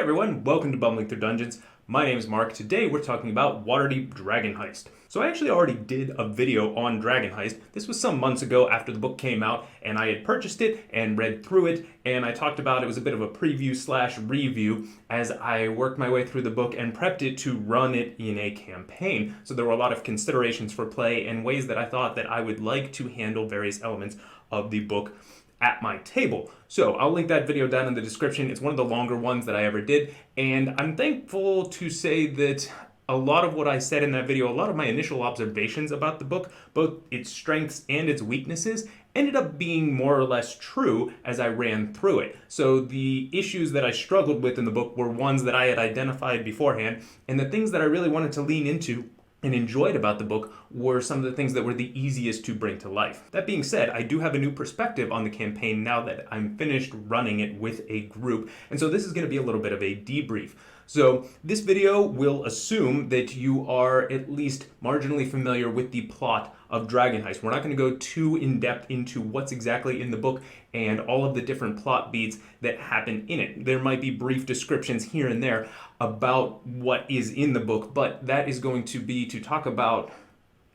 everyone, welcome to Bumbling Through Dungeons. My name is Mark. Today we're talking about Waterdeep Dragon Heist. So I actually already did a video on Dragon Heist. This was some months ago after the book came out, and I had purchased it and read through it, and I talked about it was a bit of a preview slash review as I worked my way through the book and prepped it to run it in a campaign. So there were a lot of considerations for play and ways that I thought that I would like to handle various elements of the book at my table. So I'll link that video down in the description. It's one of the longer ones that I ever did, and I'm thankful to say that a lot of what I said in that video, a lot of my initial observations about the book, both its strengths and its weaknesses, ended up being more or less true as I ran through it. So the issues that I struggled with in the book were ones that I had identified beforehand, and the things that I really wanted to lean into and enjoyed about the book were some of the things that were the easiest to bring to life. That being said, I do have a new perspective on the campaign now that I'm finished running it with a group, and so this is going to be a little bit of a debrief. So this video will assume that you are at least marginally familiar with the plot of Dragon Heist. We're not going to go too in-depth into what's exactly in the book and all of the different plot beats that happen in it. There might be brief descriptions here and there about what is in the book, but that is going to be to talk about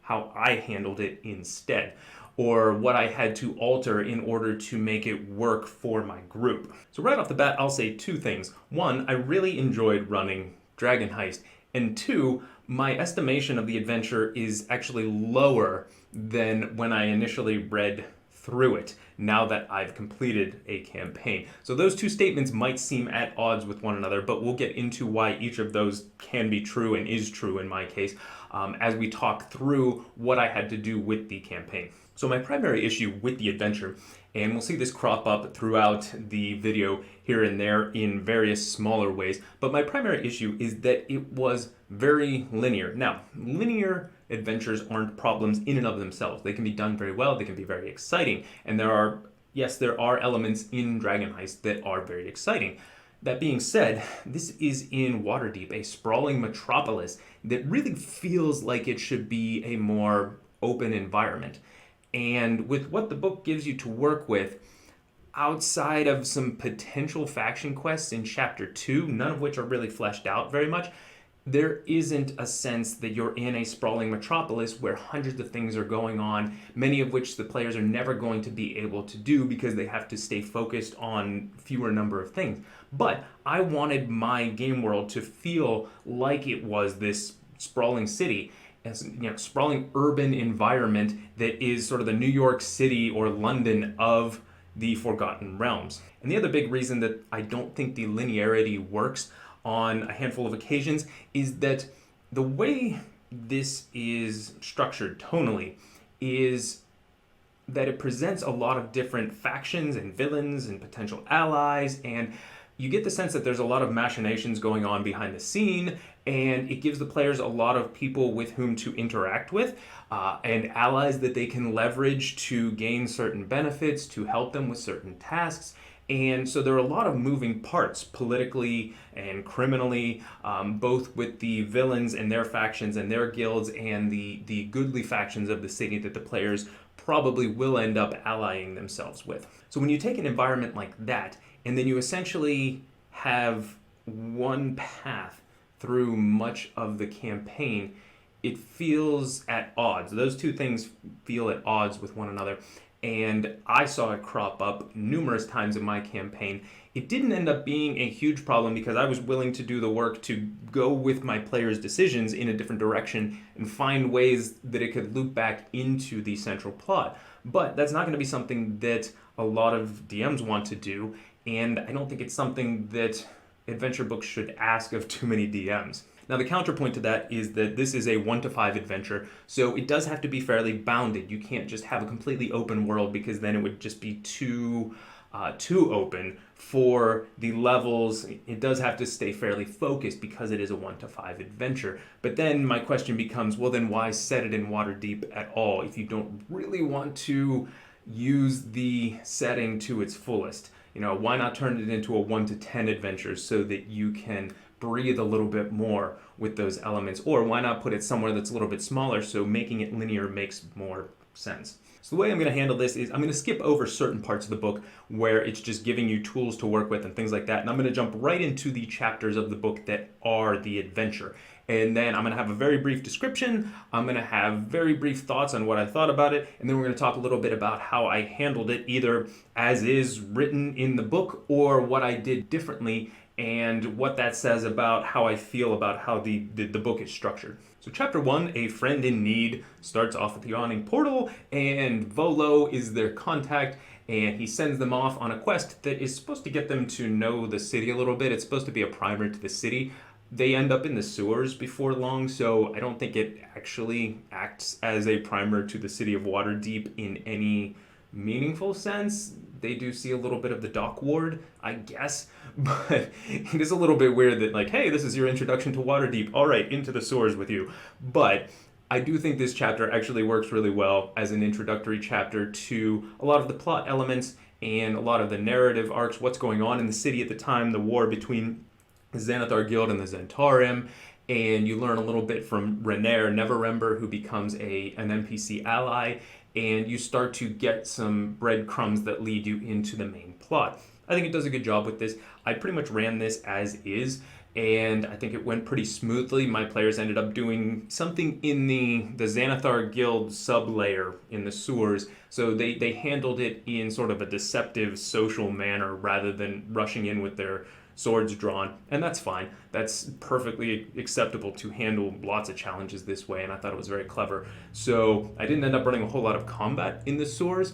how I handled it instead, or what I had to alter in order to make it work for my group. So right off the bat, I'll say two things. One, I really enjoyed running Dragon Heist, and two, my estimation of the adventure is actually lower than when I initially read through it, now that I've completed a campaign. So those two statements might seem at odds with one another, but we'll get into why each of those can be true and is true in my case as we talk through what I had to do with the campaign. So my primary issue with the adventure, and we'll see this crop up throughout the video here and there in various smaller ways, but my primary issue is that it was very linear. Now, linear adventures aren't problems in and of themselves. They can be done very well, they can be very exciting, and there are elements in Dragon Heist that are very exciting. That being said, this is in Waterdeep, a sprawling metropolis that really feels like it should be a more open environment. And with what the book gives you to work with, outside of some potential faction quests in Chapter 2, none of which are really fleshed out very much, there isn't a sense that you're in a sprawling metropolis where hundreds of things are going on, many of which the players are never going to be able to do because they have to stay focused on fewer number of things. But I wanted my game world to feel like it was this sprawling city, as sprawling urban environment that is sort of the New York City or London of the Forgotten Realms. And the other big reason that I don't think the linearity works on a handful of occasions is that the way this is structured tonally is that it presents a lot of different factions and villains and potential allies, and you get the sense that there's a lot of machinations going on behind the scene, and it gives the players a lot of people with whom to interact with, and allies that they can leverage to gain certain benefits, to help them with certain tasks. And so there are a lot of moving parts politically and criminally, both with the villains and their factions and their guilds and the goodly factions of the city that the players probably will end up allying themselves with. So when you take an environment like that, and then you essentially have one path through much of the campaign, it feels at odds. Those two things feel at odds with one another. And I saw it crop up numerous times in my campaign. It didn't end up being a huge problem because I was willing to do the work to go with my players' decisions in a different direction and find ways that it could loop back into the central plot. But that's not going to be something that a lot of DMs want to do, and I don't think it's something that adventure books should ask of too many DMs. Now, the counterpoint to that is that this is a 1 to 5 adventure, so it does have to be fairly bounded. You can't just have a completely open world because then it would just be too open for the levels. It does have to stay fairly focused because it is a 1 to 5 adventure. But then my question becomes, well, then why set it in Waterdeep at all if you don't really want to use the setting to its fullest? Why not turn it into a 1 to 10 adventure so that you can breathe a little bit more with those elements? Or why not put it somewhere that's a little bit smaller so making it linear makes more sense. So the way I'm going to handle this is I'm going to skip over certain parts of the book where it's just giving you tools to work with and things like that. And I'm going to jump right into the chapters of the book that are the adventure. And then I'm going to have a very brief description. I'm going to have very brief thoughts on what I thought about it. And then we're going to talk a little bit about how I handled it, either as is written in the book or what I did differently and what that says about how I feel about how the book is structured. So chapter 1, A Friend in Need, starts off with the Yawning Portal, and Volo is their contact, and he sends them off on a quest that is supposed to get them to know the city a little bit. It's supposed to be a primer to the city. They end up in the sewers before long, so I don't think it actually acts as a primer to the city of Waterdeep in any meaningful sense. They do see a little bit of the dock ward, I guess, but it is a little bit weird that, like, hey, this is your introduction to Waterdeep. All right, into the sewers with you. But I do think this chapter actually works really well as an introductory chapter to a lot of the plot elements and a lot of the narrative arcs, what's going on in the city at the time, the war between the Xanathar Guild and the Zhentarim, and you learn a little bit from Renaer Neverember, who becomes an NPC ally, and you start to get some breadcrumbs that lead you into the main plot. I think it does a good job with this. I pretty much ran this as is, and I think it went pretty smoothly. My players ended up doing something in the Xanathar Guild sub-layer in the sewers, so they handled it in sort of a deceptive social manner rather than rushing in with their swords drawn, and that's fine. That's perfectly acceptable to handle lots of challenges this way, and I thought it was very clever. So I didn't end up running a whole lot of combat in the sewers,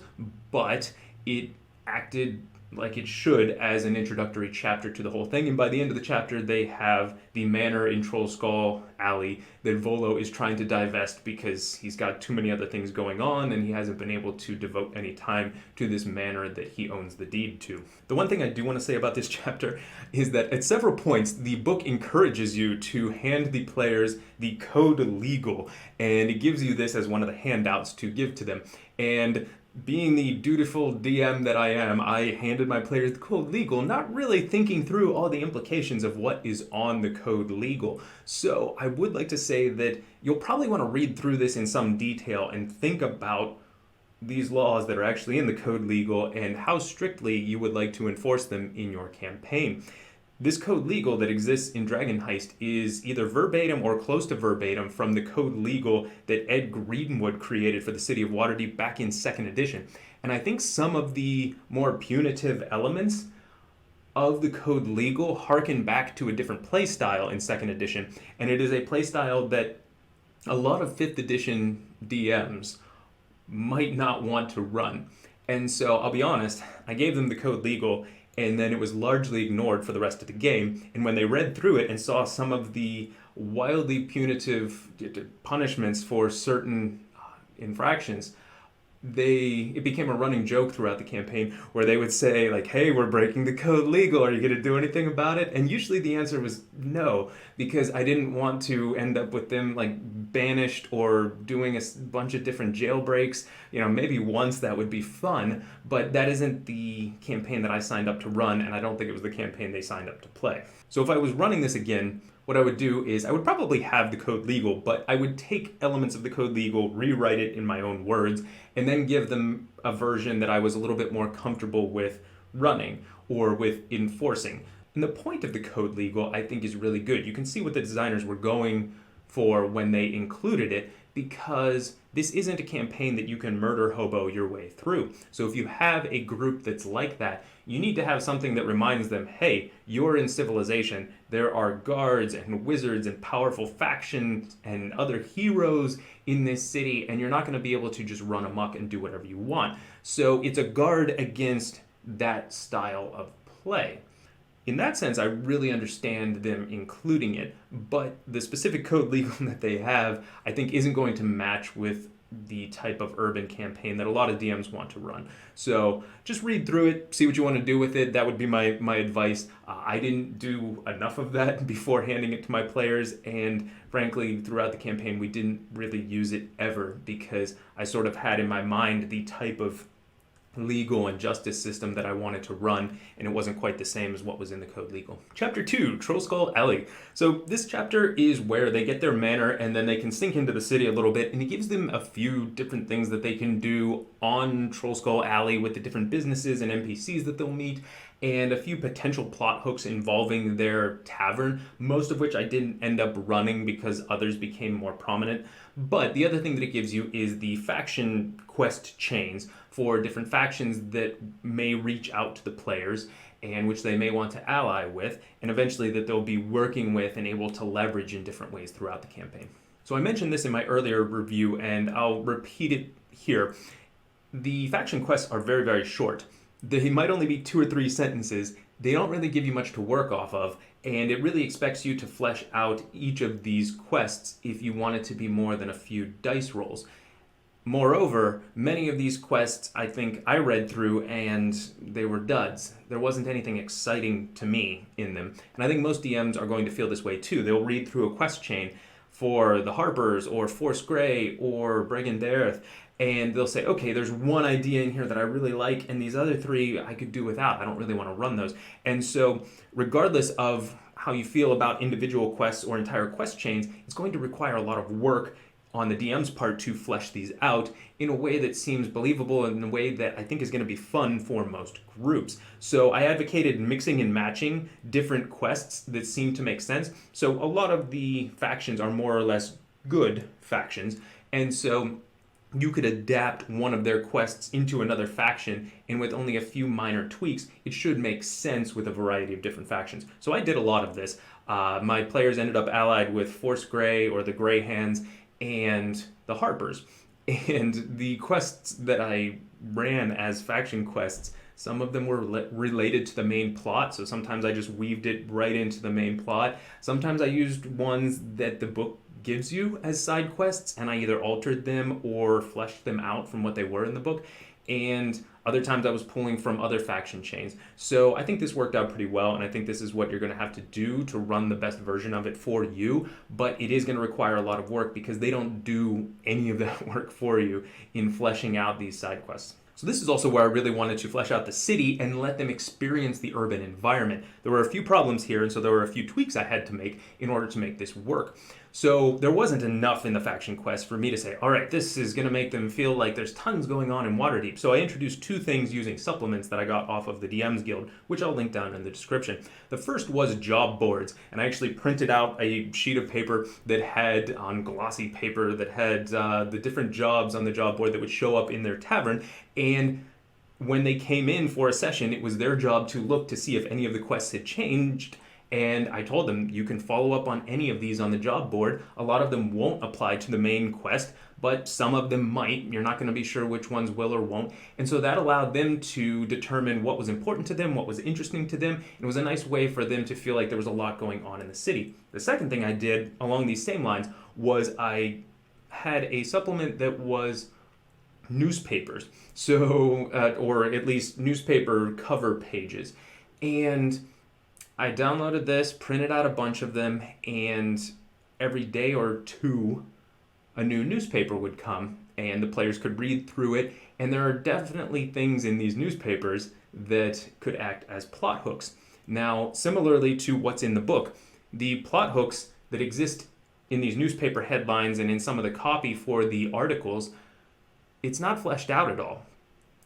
but it acted like it should as an introductory chapter to the whole thing. And by the end of the chapter, they have the manor in Trollskull Alley that Volo is trying to divest because he's got too many other things going on and he hasn't been able to devote any time to this manor that he owns the deed to. The one thing I do want to say about this chapter is that at several points, the book encourages you to hand the players the code legal, and it gives you this as one of the handouts to give to them. And being the dutiful DM that I am, I handed my players the code legal, not really thinking through all the implications of what is on the code legal. So I would like to say that you'll probably want to read through this in some detail and think about these laws that are actually in the code legal and how strictly you would like to enforce them in your campaign. This code legal that exists in Dragon Heist is either verbatim or close to verbatim from the code legal that Ed Greenwood created for the city of Waterdeep back in 2nd edition. And I think some of the more punitive elements of the code legal harken back to a different playstyle in 2nd edition. And it is a playstyle that a lot of 5th edition DMs might not want to run. And so I'll be honest, I gave them the code legal, and then it was largely ignored for the rest of the game. And when they read through it and saw some of the wildly punitive punishments for certain infractions, it became a running joke throughout the campaign where they would say, like, hey, we're breaking the code legal. Are you going to do anything about it? And usually the answer was no, because I didn't want to end up with them like banished or doing a bunch of different jailbreaks. You know, maybe once that would be fun, but that isn't the campaign that I signed up to run, and I don't think it was the campaign they signed up to play. So if I was running this again, what I would do is I would probably have the code legal, but I would take elements of the code legal, rewrite it in my own words, and then give them a version that I was a little bit more comfortable with running or with enforcing. And the point of the code legal, I think, is really good. You can see what the designers were going for when they included it, because this isn't a campaign that you can murder hobo your way through. So if you have a group that's like that, you need to have something that reminds them, hey, you're in civilization. There are guards and wizards and powerful factions and other heroes in this city, and you're not going to be able to just run amok and do whatever you want. So it's a guard against that style of play. In that sense, I really understand them including it, but the specific code legal that they have, I think, isn't going to match with the type of urban campaign that a lot of DMs want to run. So just read through it, see what you want to do with it. That would be my advice. I didn't do enough of that before handing it to my players, and frankly, throughout the campaign, we didn't really use it ever because I sort of had in my mind the type of legal and justice system that I wanted to run, and it wasn't quite the same as what was in the code legal. Chapter 2, Trollskull Alley. So this chapter is where they get their manor and then they can sink into the city a little bit, and it gives them a few different things that they can do on Trollskull Alley with the different businesses and NPCs that they'll meet, and a few potential plot hooks involving their tavern, most of which I didn't end up running because others became more prominent. But the other thing that it gives you is the faction quest chains for different factions that may reach out to the players and which they may want to ally with, and eventually that they'll be working with and able to leverage in different ways throughout the campaign. So I mentioned this in my earlier review, and I'll repeat it here. The faction quests are very, very short. They might only be 2 or 3 sentences. They don't really give you much to work off of, and it really expects you to flesh out each of these quests if you want it to be more than a few dice rolls. Moreover, many of these quests I think I read through and they were duds. There wasn't anything exciting to me in them. And I think most DMs are going to feel this way too. They'll read through a quest chain for the Harpers or Force Grey or Brigandareth, and they'll say, okay, there's one idea in here that I really like, and these other 3 I could do without. I don't really want to run those. And so regardless of how you feel about individual quests or entire quest chains, it's going to require a lot of work on the DM's part to flesh these out in a way that seems believable and in a way that I think is going to be fun for most groups. So I advocated mixing and matching different quests that seem to make sense. So a lot of the factions are more or less good factions, and so you could adapt one of their quests into another faction, and with only a few minor tweaks, it should make sense with a variety of different factions. So I did a lot of this. My players ended up allied with Force Grey or the Grey Hands and the Harpers. And the quests that I ran as faction quests, some of them were related to the main plot, so sometimes I just weaved it right into the main plot. Sometimes I used ones that the book gives you as side quests, and I either altered them or fleshed them out from what they were in the book. And other times I was pulling from other faction chains. So I think this worked out pretty well, and I think this is what you're going to have to do to run the best version of it for you. But it is going to require a lot of work because they don't do any of that work for you in fleshing out these side quests. So this is also where I really wanted to flesh out the city and let them experience the urban environment. There were a few problems here, and so there were a few tweaks I had to make in order to make this work. So there wasn't enough in the faction quest for me to say, all right, this is going to make them feel like there's tons going on in Waterdeep. So I introduced 2 things using supplements that I got off of the DM's Guild, which I'll link down in the description. The first was job boards, and I actually printed out a sheet of paper that had, on glossy paper, that had the different jobs on the job board that would show up in their tavern, and when they came in for a session, it was their job to look to see if any of the quests had changed. And I told them, you can follow up on any of these on the job board. A lot of them won't apply to the main quest, but some of them might. You're not going to be sure which ones will or won't. And so that allowed them to determine what was important to them, what was interesting to them. It was a nice way for them to feel like there was a lot going on in the city. The second thing I did along these same lines was I had a supplement that was newspapers, so or at least newspaper cover pages. And I downloaded this, printed out a bunch of them, and every day or 2, a new newspaper would come, and the players could read through it, and there are definitely things in these newspapers that could act as plot hooks. Now, similarly to what's in the book, the plot hooks that exist in these newspaper headlines and in some of the copy for the articles, it's not fleshed out at all.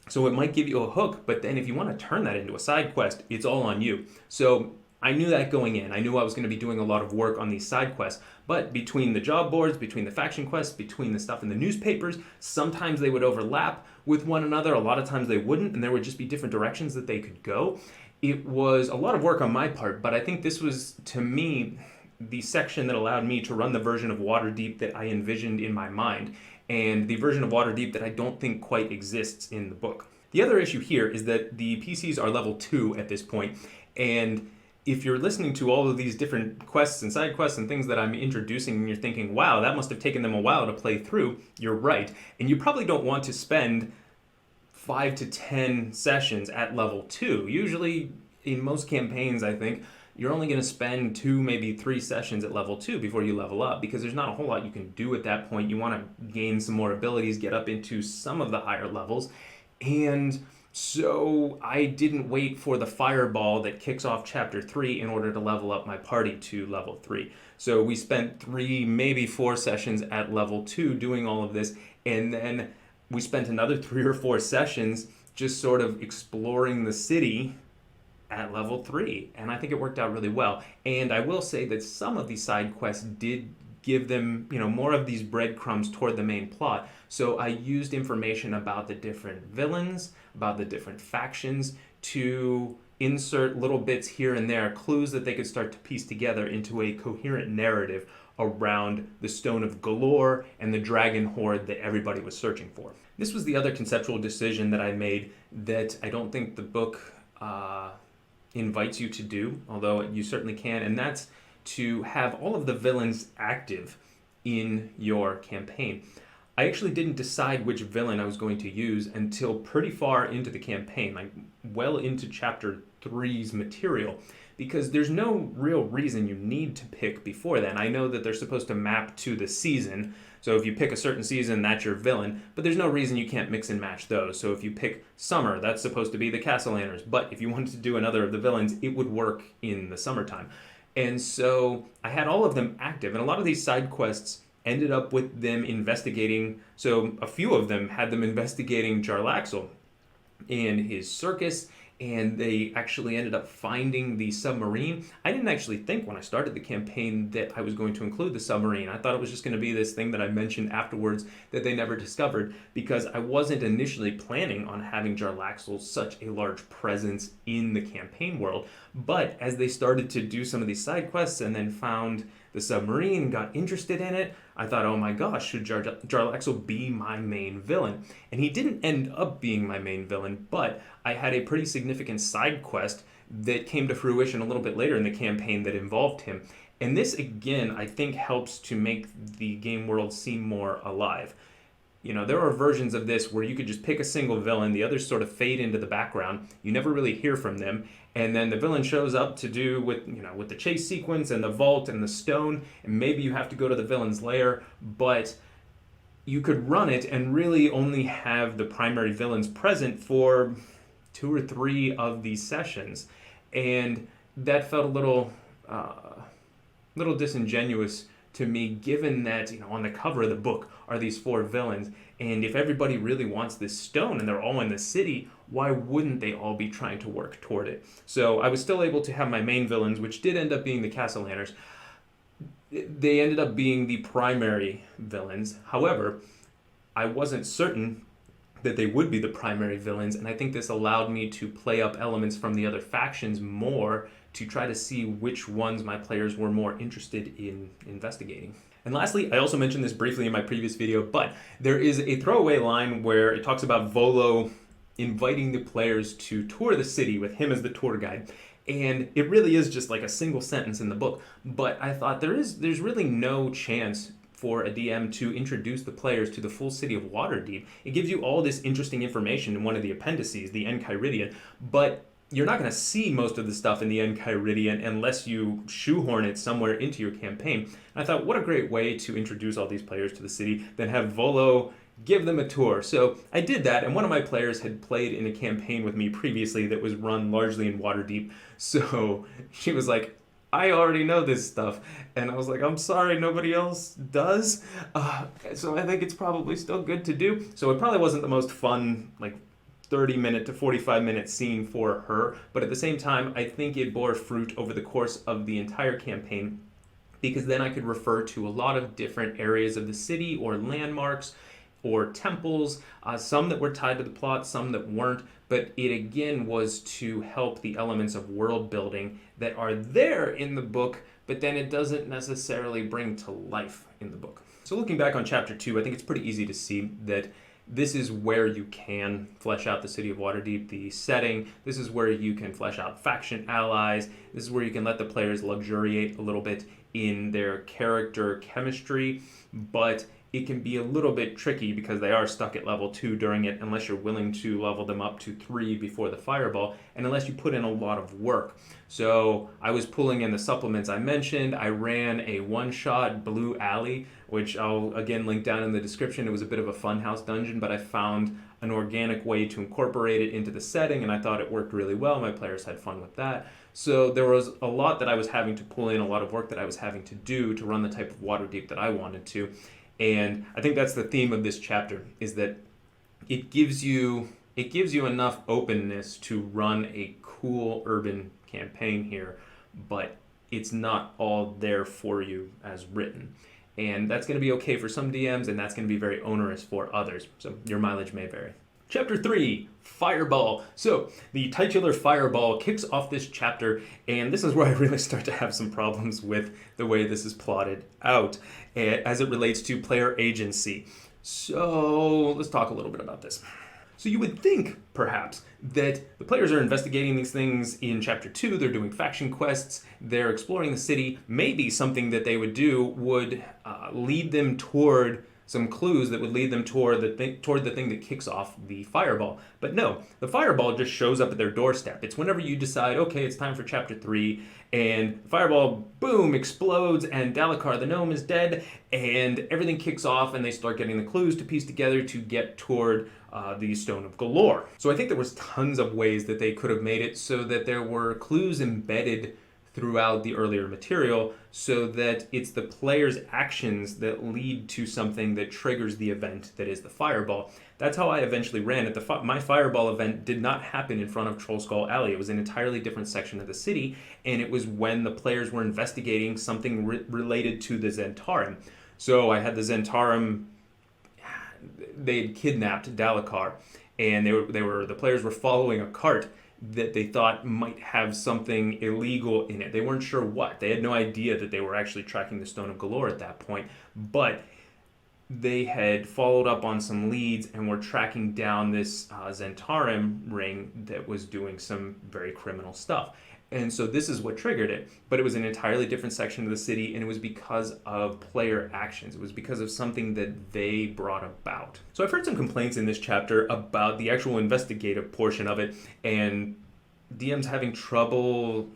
So it might give you a hook, but then if you want to turn that into a side quest, it's all on you. So I knew that going in. I knew I was going to be doing a lot of work on these side quests, but between the job boards, between the faction quests, between the stuff in the newspapers, sometimes they would overlap with one another. A lot of times they wouldn't, and there would just be different directions that they could go. It was a lot of work on my part, but I think this was, to me, the section that allowed me to run the version of Waterdeep that I envisioned in my mind, and the version of Waterdeep that I don't think quite exists in the book. The other issue here is that the PCs are level 2 at this point, and if you're listening to all of these different quests and side quests and things that I'm introducing and you're thinking, wow, that must have taken them a while to play through, you're right. And you probably don't want to spend 5 to 10 sessions at level 2. Usually, in most campaigns, I think, you're only going to spend 2, maybe 3 sessions at level 2 before you level up, because there's not a whole lot you can do at that point. You want to gain some more abilities, get up into some of the higher levels, and So I didn't wait for the fireball that kicks off chapter 3 in order to level up my party to level 3. So we spent 3, maybe 4 sessions at level 2 doing all of this, and then we spent another 3 or 4 sessions just sort of exploring the city at level 3, and I think it worked out really well. And I will say that some of these side quests did give them, more of these breadcrumbs toward the main plot. So I used information about the different villains, about the different factions, to insert little bits here and there, clues that they could start to piece together into a coherent narrative around the Stone of Galore and the dragon horde that everybody was searching for. This was the other conceptual decision that I made that I don't think the book invites you to do, although you certainly can, and that's to have all of the villains active in your campaign. I actually didn't decide which villain I was going to use until pretty far into the campaign, like well into chapter 3's material, because there's no real reason you need to pick before then. I know that they're supposed to map to the season, so if you pick a certain season, that's your villain, but there's no reason you can't mix and match those. So if you pick summer, that's supposed to be the Castellaners, but if you wanted to do another of the villains, it would work in the summertime. And so I had all of them active, and a lot of these side quests ended up with them investigating. So a few of them had them investigating Jarlaxle and his circus, and they actually ended up finding the submarine. I didn't actually think when I started the campaign that I was going to include the submarine. I thought it was just going to be this thing that I mentioned afterwards that they never discovered, because I wasn't initially planning on having Jarlaxle such a large presence in the campaign world. But as they started to do some of these side quests and then found the submarine and got interested in it, I thought, oh my gosh, should Jarlaxle be my main villain? And he didn't end up being my main villain, but I had a pretty significant side quest that came to fruition a little bit later in the campaign that involved him. And this, again, I think helps to make the game world seem more alive. There are versions of this where you could just pick a single villain, the others sort of fade into the background, you never really hear from them, and then the villain shows up to do with the chase sequence and the vault and the stone, and maybe you have to go to the villain's lair, but you could run it and really only have the primary villains present for 2 or 3 of these sessions, and that felt a little disingenuous to me, given that on the cover of the book are these 4 villains, and if everybody really wants this stone and they're all in the city, why wouldn't they all be trying to work toward it? So I was still able to have my main villains, which did end up being the Castellaners. They ended up being the primary villains. However, I wasn't certain that they would be the primary villains, and I think this allowed me to play up elements from the other factions more to try to see which ones my players were more interested in investigating. And lastly, I also mentioned this briefly in my previous video, but there is a throwaway line where it talks about Volo inviting the players to tour the city with him as the tour guide. And it really is just like a single sentence in the book, but I thought there's really no chance for a DM to introduce the players to the full city of Waterdeep. It gives you all this interesting information in one of the appendices, the Enchiridion, but you're not going to see most of the stuff in the Enchiridion unless you shoehorn it somewhere into your campaign. And I thought, what a great way to introduce all these players to the city, then have Volo give them a tour. So I did that, and one of my players had played in a campaign with me previously that was run largely in Waterdeep. So she was like, I already know this stuff. And I was like, I'm sorry, nobody else does. So I think it's probably still good to do. So it probably wasn't the most fun, 30-minute to 45-minute scene for her. But at the same time, I think it bore fruit over the course of the entire campaign, because then I could refer to a lot of different areas of the city or landmarks or temples, some that were tied to the plot, some that weren't, but it again was to help the elements of world building that are there in the book, but then it doesn't necessarily bring to life in the book. So looking back on chapter 2, I think it's pretty easy to see that this is where you can flesh out the city of Waterdeep, the setting. This is where you can flesh out faction allies. This is where you can let the players luxuriate a little bit in their character chemistry, but it can be a little bit tricky because they are stuck at level 2 during it unless you're willing to level them up to 3 before the fireball, and unless you put in a lot of work. So I was pulling in the supplements I mentioned. I ran a one-shot Blue Alley, which I'll again link down in the description. It was a bit of a funhouse dungeon, but I found an organic way to incorporate it into the setting, and I thought it worked really well. My players had fun with that. So there was a lot that I was having to pull in, a lot of work that I was having to do to run the type of Waterdeep that I wanted to. And I think that's the theme of this chapter, is that it gives you enough openness to run a cool urban campaign here, but it's not all there for you as written. And that's going to be okay for some DMs, and that's going to be very onerous for others. So your mileage may vary. Chapter 3, Fireball. So the titular Fireball kicks off this chapter, and this is where I really start to have some problems with the way this is plotted out as it relates to player agency. So let's talk a little bit about this. So you would think, perhaps, that the players are investigating these things in Chapter 2, they're doing faction quests, they're exploring the city. Maybe something that they would do would lead them toward some clues that would lead them toward the thing that kicks off the Fireball. But no, the Fireball just shows up at their doorstep. It's whenever you decide, okay, it's time for Chapter 3, and the Fireball, boom, explodes, and Dalakar the gnome is dead, and everything kicks off, and they start getting the clues to piece together to get toward the Stone of Galore. So I think there was tons of ways that they could have made it so that there were clues embedded throughout the earlier material, so that it's the player's actions that lead to something that triggers the event that is the Fireball. That's how I eventually ran it. My Fireball event did not happen in front of Trollskull Alley. It was an entirely different section of the city, and it was when the players were investigating something related to the Zentarum. So I had the Zentarum, they had kidnapped Dalakar, and the players were following a cart that they thought might have something illegal in it. They weren't sure what. They had no idea that they were actually tracking the Stone of Galore at that point, but they had followed up on some leads and were tracking down this Zentarum ring that was doing some very criminal stuff. And so this is what triggered it, but it was an entirely different section of the city, and it was because of player actions. It was because of something that they brought about. So I've heard some complaints in this chapter about the actual investigative portion of it, and DMs having trouble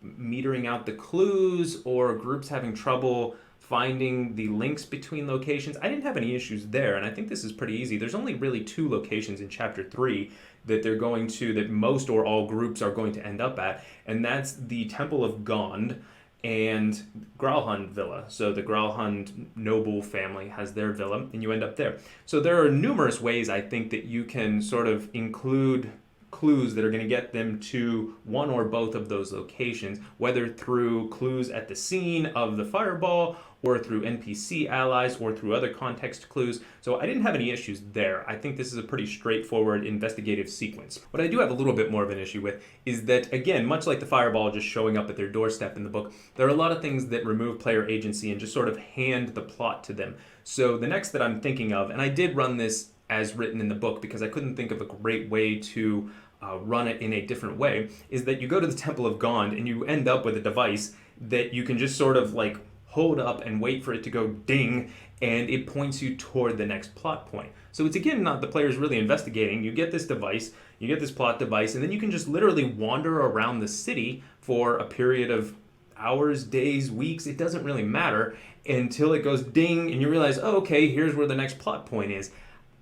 metering out the clues, or groups having trouble finding the links between locations. I didn't have any issues there, and I think this is pretty easy. There's only really 2 locations in Chapter 3 that most or all groups are going to end up at, and that's the Temple of Gond and Growlhund Villa. So the Growlhund noble family has their villa, and you end up there. So there are numerous ways, I think, that you can sort of include clues that are going to get them to one or both of those locations, whether through clues at the scene of the Fireball, or through NPC allies, or through other context clues. So I didn't have any issues there. I think this is a pretty straightforward investigative sequence. What I do have a little bit more of an issue with is that, again, much like the Fireball just showing up at their doorstep in the book, there are a lot of things that remove player agency and just sort of hand the plot to them. So the next that I'm thinking of, and I did run this as written in the book because I couldn't think of a great way to run it in a different way, is that you go to the Temple of Gond and you end up with a device that you can just sort of like hold up and wait for it to go ding, and it points you toward the next plot point. So it's, again, not the players really investigating. You get this device, you get this plot device, and then you can just literally wander around the city for a period of hours, days, weeks, it doesn't really matter, until it goes ding and you realize, oh, okay, here's where the next plot point is.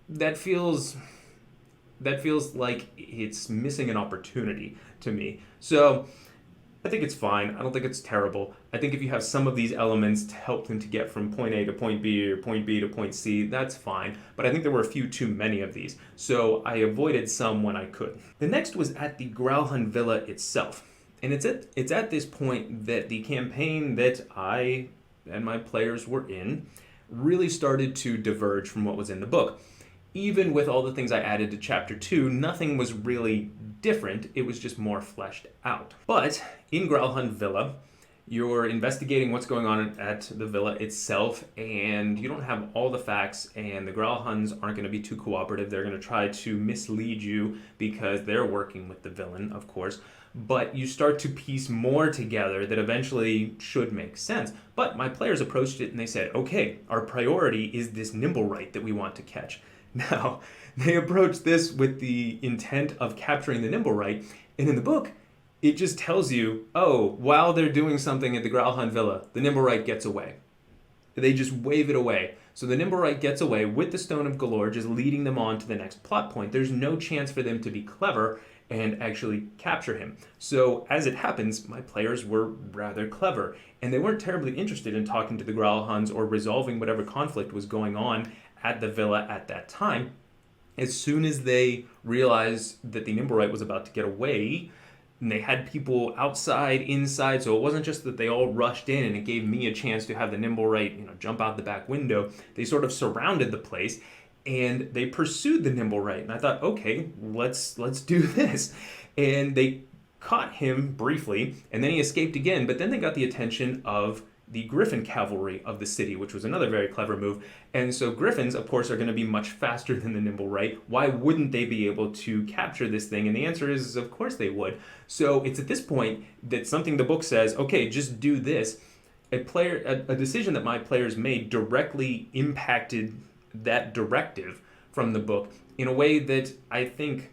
That feels like it's missing an opportunity to me. So I think it's fine. I don't think it's terrible. I think if you have some of these elements to help them to get from point A to point B, or point B to point C, that's fine. But I think there were a few too many of these, so I avoided some when I could. The next was at the Growlhund Villa itself. And it's at this point that the campaign that I and my players were in really started to diverge from what was in the book. Even with all the things I added to Chapter 2, nothing was really different. It was just more fleshed out. But in Growlhund Villa, you're investigating what's going on at the villa itself, and you don't have all the facts, and the Growlhunds aren't going to be too cooperative. They're going to try to mislead you because they're working with the villain, of course. But you start to piece more together that eventually should make sense. But my players approached it and they said, okay, our priority is this Nimblewright that we want to catch. Now, they approach this with the intent of capturing the Nimblewright, and in the book, it just tells you, oh, while they're doing something at the Growlhund Villa, the Nimblewright gets away. they just wave it away. So the Nimblewright gets away with the Stone of Galore, just leading them on to the next plot point. There's no chance for them to be clever and actually capture him. So as it happens, my players were rather clever, and they weren't terribly interested in talking to the Growlhuns or resolving whatever conflict was going on at the villa at that time. As soon as they realized that the Nimblewright was about to get away, and they had people outside, inside, so it wasn't just that they all rushed in and it gave me a chance to have the Nimblewright, jump out the back window. They sort of surrounded the place and they pursued the Nimblewright. And I thought, okay, let's do this. And they caught him briefly, and then he escaped again, but then they got the attention of the Griffin cavalry of the city, which was another very clever move. And so Griffins, of course, are going to be much faster than the Nimblewright. Why wouldn't they be able to capture this thing? And the answer is, of course they would. So it's at this point that something the book says, okay, just do this. A decision that my players made directly impacted that directive from the book in a way that I think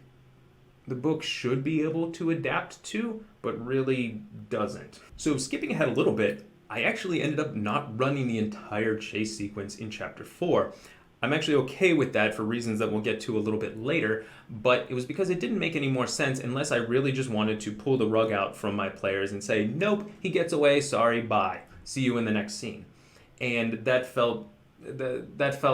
the book should be able to adapt to, but really doesn't. So skipping ahead a little bit, I actually ended up not running the entire chase sequence in Chapter 4. I'm actually okay with that for reasons that we'll get to a little bit later, but it was because it didn't make any more sense unless I really just wanted to pull the rug out from my players and say, nope, he gets away, sorry, bye. See you in the next scene. And that felt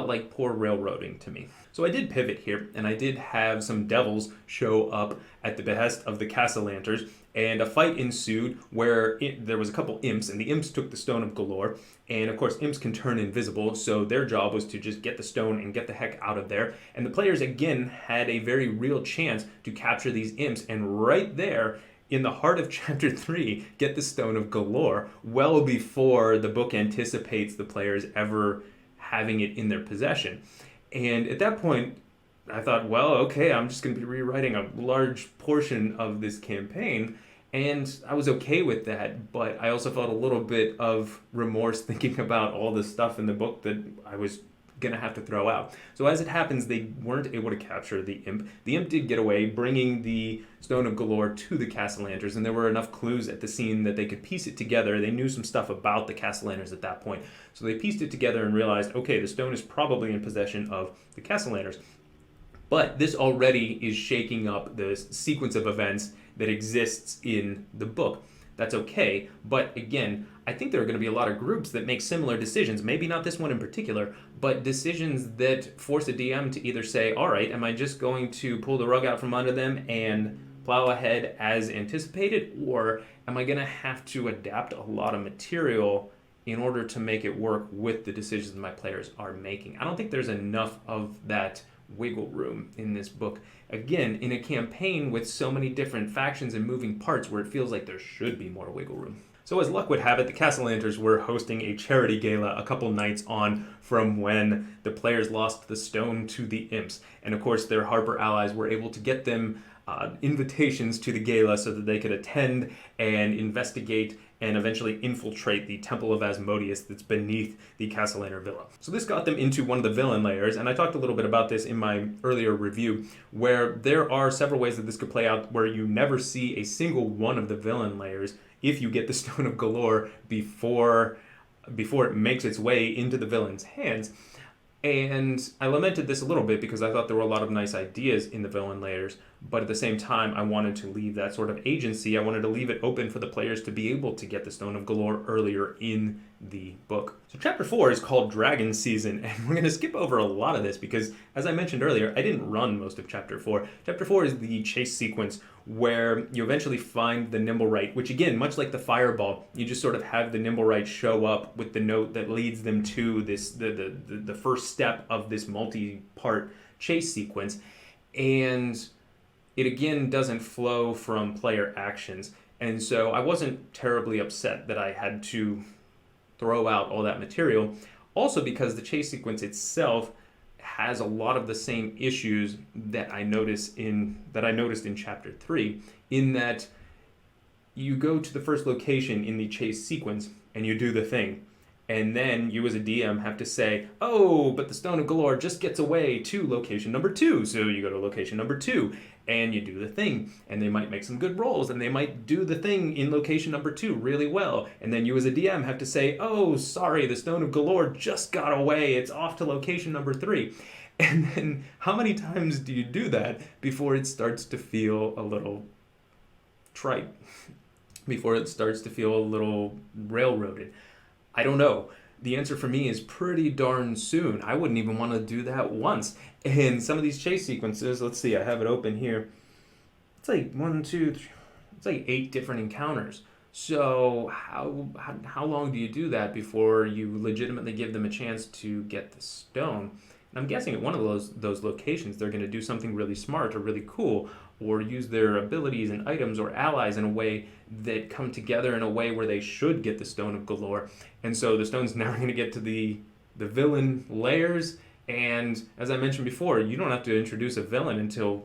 like poor railroading to me. So I did pivot here, and I did have some devils show up at the behest of the Castellanters, and a fight ensued where there was a couple imps, and the imps took the Stone of Galore, and of course imps can turn invisible, so their job was to just get the stone and get the heck out of there. And the players again had a very real chance to capture these imps, and right there, in the heart of Chapter 3, get the Stone of Galore, well before the book anticipates the players ever having it in their possession. And at that point, I thought, well, okay, I'm just going to be rewriting a large portion of this campaign, and I was okay with that, but I also felt a little bit of remorse thinking about all the stuff in the book that I was going to have to throw out. So as it happens, they weren't able to capture the imp. The imp did get away, bringing the Stone of Galore to the Castellanters, and there were enough clues at the scene that they could piece it together. They knew some stuff about the Castellanters at that point. So they pieced it together and realized, okay, the stone is probably in possession of the Castellanters. But this already is shaking up the sequence of events that exists in the book. That's okay, but again, I think there are going to be a lot of groups that make similar decisions, maybe not this one in particular, but decisions that force a DM to either say, all right, am I just going to pull the rug out from under them and plow ahead as anticipated, or am I going to have to adapt a lot of material in order to make it work with the decisions my players are making? I don't think there's enough of that wiggle room in this book. Again, in a campaign with so many different factions and moving parts where it feels like there should be more wiggle room. So as luck would have it, the Castellanters were hosting a charity gala a couple nights on from when the players lost the stone to the imps. And of course, their Harper allies were able to get them invitations to the gala so that they could attend and investigate and eventually infiltrate the Temple of Asmodeus that's beneath the Castellanter Villa. So this got them into one of the villain layers, and I talked a little bit about this in my earlier review, where there are several ways that this could play out where you never see a single one of the villain layers if you get the Stone of Galore before it makes its way into the villain's hands. And I lamented this a little bit because I thought there were a lot of nice ideas in the villain layers, but at the same time, I wanted to leave that sort of agency. I wanted to leave it open for the players to be able to get the Stone of Galore earlier in the book. So Chapter 4 is called Dragon Season, and we're going to skip over a lot of this because, as I mentioned earlier, I didn't run most of Chapter 4. Chapter 4 is the chase sequence where you eventually find the Nimblewright, which again, much like the Fireball, you just sort of have the Nimblewright show up with the note that leads them to this the first step of this multi-part chase sequence, and it again doesn't flow from player actions. And so I wasn't terribly upset that I had to throw out all that material. Also because the chase sequence itself has a lot of the same issues that I noticed in Chapter 3, in that you go to the first location in the chase sequence and you do the thing. And then you as a DM have to say, oh, but the Stone of Galore just gets away to location number 2. So you go to location number 2 and you do the thing. And they might make some good rolls and they might do the thing in location number 2 really well. And then you as a DM have to say, oh, sorry, the Stone of Galore just got away. It's off to location number 3. And then how many times do you do that before it starts to feel a little trite? Before it starts to feel a little railroaded? I don't know. The answer for me is pretty darn soon. I wouldn't even want to do that once. And some of these chase sequences, let's see, I have it open here. It's like 1, 2, 3, it's like 8 different encounters. So how long do you do that before you legitimately give them a chance to get the stone? And I'm guessing at one of those locations they're going to do something really smart or really cool, or use their abilities and items or allies in a way that come together in a way where they should get the Stone of Galore. And so the stone's never going to get to the villain layers. And as I mentioned before, you don't have to introduce a villain until,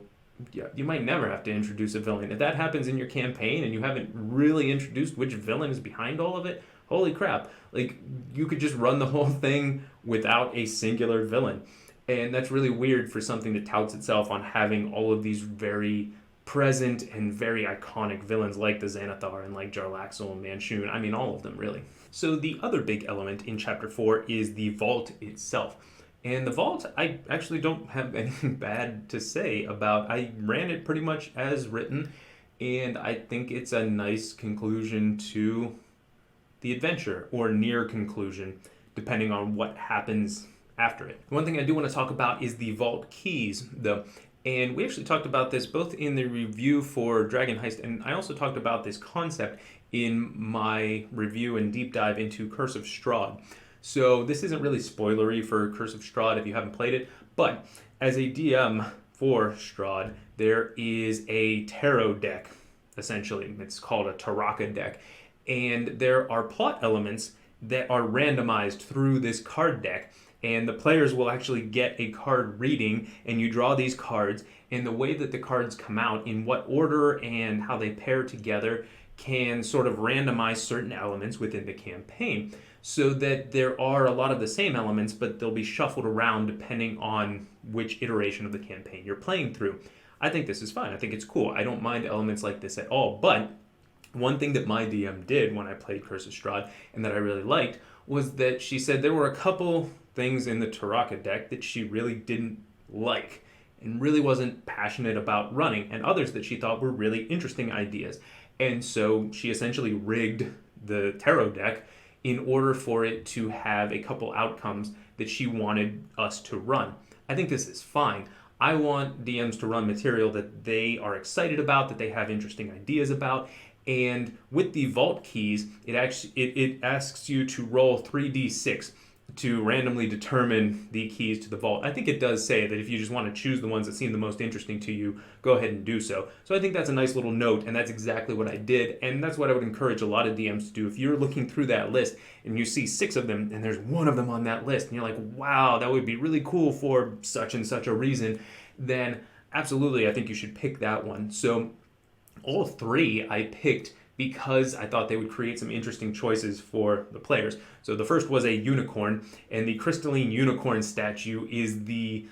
you might never have to introduce a villain. If that happens in your campaign and you haven't really introduced which villain is behind all of it, holy crap. Like, you could just run the whole thing without a singular villain. And that's really weird for something that touts itself on having all of these very present and very iconic villains like the Xanathar and like Jarlaxle and Manshoon. I mean, all of them, really. So the other big element in Chapter 4 is the vault itself. And the vault, I actually don't have anything bad to say about. I ran it pretty much as written, and I think it's a nice conclusion to the adventure, or near conclusion, depending on what happens after it. One thing I do want to talk about is the vault keys, though. And we actually talked about this both in the review for Dragon Heist, and I also talked about this concept in my review and deep dive into Curse of Strahd. So this isn't really spoilery for Curse of Strahd if you haven't played it, but as a DM for Strahd, there is a tarot deck, essentially. It's called a Taraka deck. And there are plot elements that are randomized through this card deck. And the players will actually get a card reading, and you draw these cards, and the way that the cards come out, in what order and how they pair together, can sort of randomize certain elements within the campaign, so that there are a lot of the same elements, but they'll be shuffled around depending on which iteration of the campaign you're playing through. I think this is fine. I think it's cool. I don't mind elements like this at all, but one thing that my DM did when I played Curse of Strahd, and that I really liked, was that she said there were a couple things in the Taraka deck that she really didn't like and really wasn't passionate about running, and others that she thought were really interesting ideas. And so she essentially rigged the tarot deck in order for it to have a couple outcomes that she wanted us to run. I think this is fine. I want DMs to run material that they are excited about, that they have interesting ideas about. And with the vault keys, it asks you to roll 3d6 to randomly determine the keys to the vault. I think it does say that if you just want to choose the ones that seem the most interesting to you, go ahead and do so. So I think that's a nice little note, and that's exactly what I did, and that's what I would encourage a lot of DMs to do. If you're looking through that list and you see 6 of them, and there's one of them on that list, and you're like, wow, that would be really cool for such and such a reason, then absolutely, I think you should pick that one. So all 3 I picked because I thought they would create some interesting choices for the players. So the first was a unicorn, and the crystalline unicorn statue is the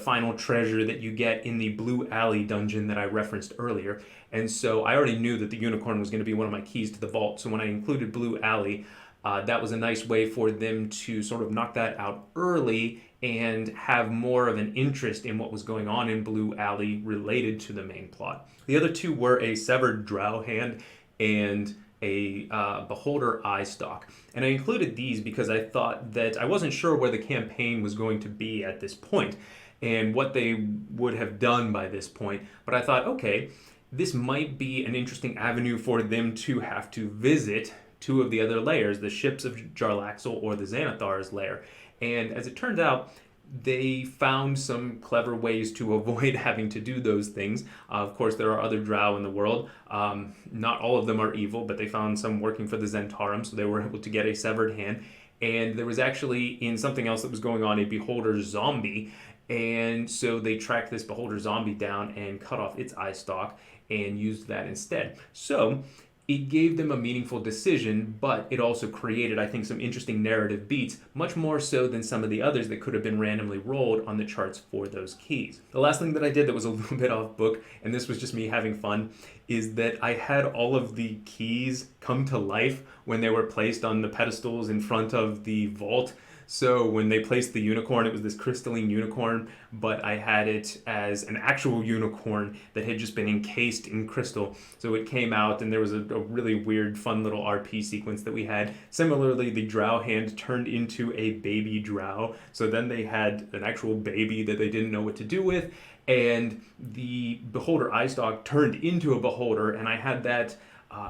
final treasure that you get in the Blue Alley dungeon that I referenced earlier. And so I already knew that the unicorn was going to be one of my keys to the vault. So when I included Blue Alley, that was a nice way for them to sort of knock that out early and have more of an interest in what was going on in Blue Alley related to the main plot. The other 2 were a severed drow hand and a beholder eye stalk. And I included these because I thought that I wasn't sure where the campaign was going to be at this point and what they would have done by this point. But I thought, okay, this might be an interesting avenue for them to have to visit 2 of the other layers, the ships of Jarlaxle or the Xanathar's lair. And as it turned out, they found some clever ways to avoid having to do those things. Of course, there are other drow in the world. Not all of them are evil, but they found some working for the Zentarum, so they were able to get a severed hand. And there was actually, in something else that was going on, a beholder zombie. And so they tracked this beholder zombie down and cut off its eye stalk and used that instead. So it gave them a meaningful decision, but it also created, I think, some interesting narrative beats, much more so than some of the others that could have been randomly rolled on the charts for those keys. The last thing that I did that was a little bit off book, and this was just me having fun, is that I had all of the keys come to life when they were placed on the pedestals in front of the vault. So when they placed the unicorn, it was this crystalline unicorn, but I had it as an actual unicorn that had just been encased in crystal. So it came out, and there was a really weird, fun little RP sequence that we had. Similarly, the drow hand turned into a baby drow. So then they had an actual baby that they didn't know what to do with, and the beholder eye stalk turned into a beholder, and I had that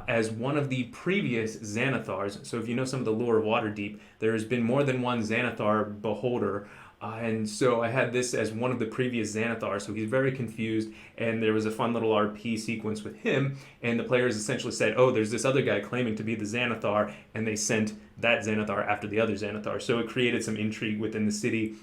as one of the previous Xanathars. So if you know some of the lore of Waterdeep, there's been more than one Xanathar beholder. And so I had this as one of the previous Xanathars, so he's very confused, and there was a fun little RP sequence with him, and the players essentially said, oh, there's this other guy claiming to be the Xanathar, and they sent that Xanathar after the other Xanathar. So it created some intrigue within the city,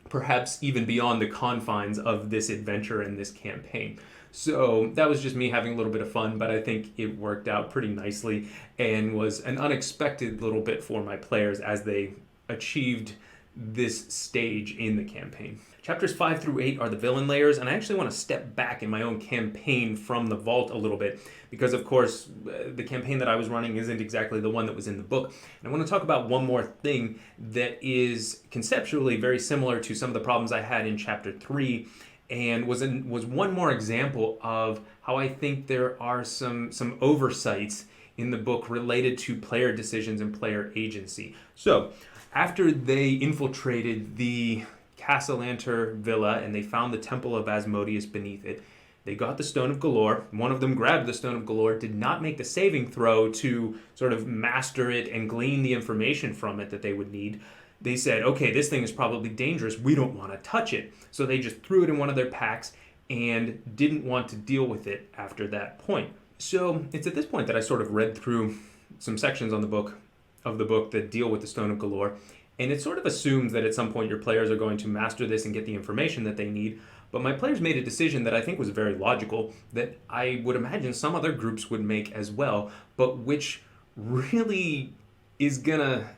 perhaps even beyond the confines of this adventure and this campaign. So that was just me having a little bit of fun, but I think it worked out pretty nicely and was an unexpected little bit for my players as they achieved this stage in the campaign. Chapters 5 through 8 are the villain layers, and I actually want to step back in my own campaign from the vault a little bit because, of course, the campaign that I was running isn't exactly the one that was in the book. And I want to talk about one more thing that is conceptually very similar to some of the problems I had in Chapter 3, and was one more example of how I think there are some oversights in the book related to player decisions and player agency. So, after they infiltrated the Castellanter villa and they found the Temple of Asmodeus beneath it, they got the Stone of Galore. One of them grabbed the Stone of Galore, did not make the saving throw to sort of master it and glean the information from it that they would need. They said, okay, this thing is probably dangerous. We don't want to touch it. So they just threw it in one of their packs and didn't want to deal with it after that point. So it's at this point that I sort of read through some sections of the book that deal with the Stone of Galore. And it sort of assumes that at some point your players are going to master this and get the information that they need. But my players made a decision that I think was very logical, that I would imagine some other groups would make as well, but which really is gonna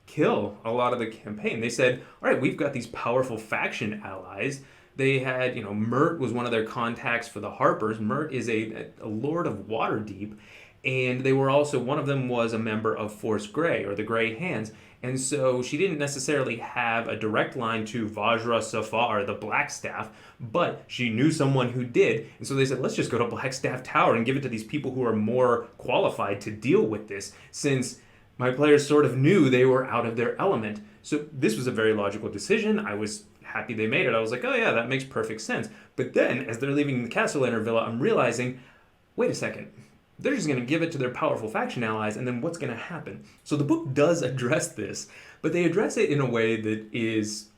kill a lot of the campaign. They said, all right, we've got these powerful faction allies. They had, Mert was one of their contacts for the Harpers. Mert is a lord of Waterdeep, and they were also, one of them was a member of Force Grey, or the Grey Hands, and so she didn't necessarily have a direct line to Vajra Safar, the Blackstaff, but she knew someone who did, and so they said, let's just go to Blackstaff Tower and give it to these people who are more qualified to deal with this, since my players sort of knew they were out of their element. So this was a very logical decision. I was happy they made it. I was like, oh yeah, that makes perfect sense. But then, as they're leaving the Castellanter Villa, I'm realizing, wait a second, they're just going to give it to their powerful faction allies, and then what's going to happen? So the book does address this, but they address it in a way that is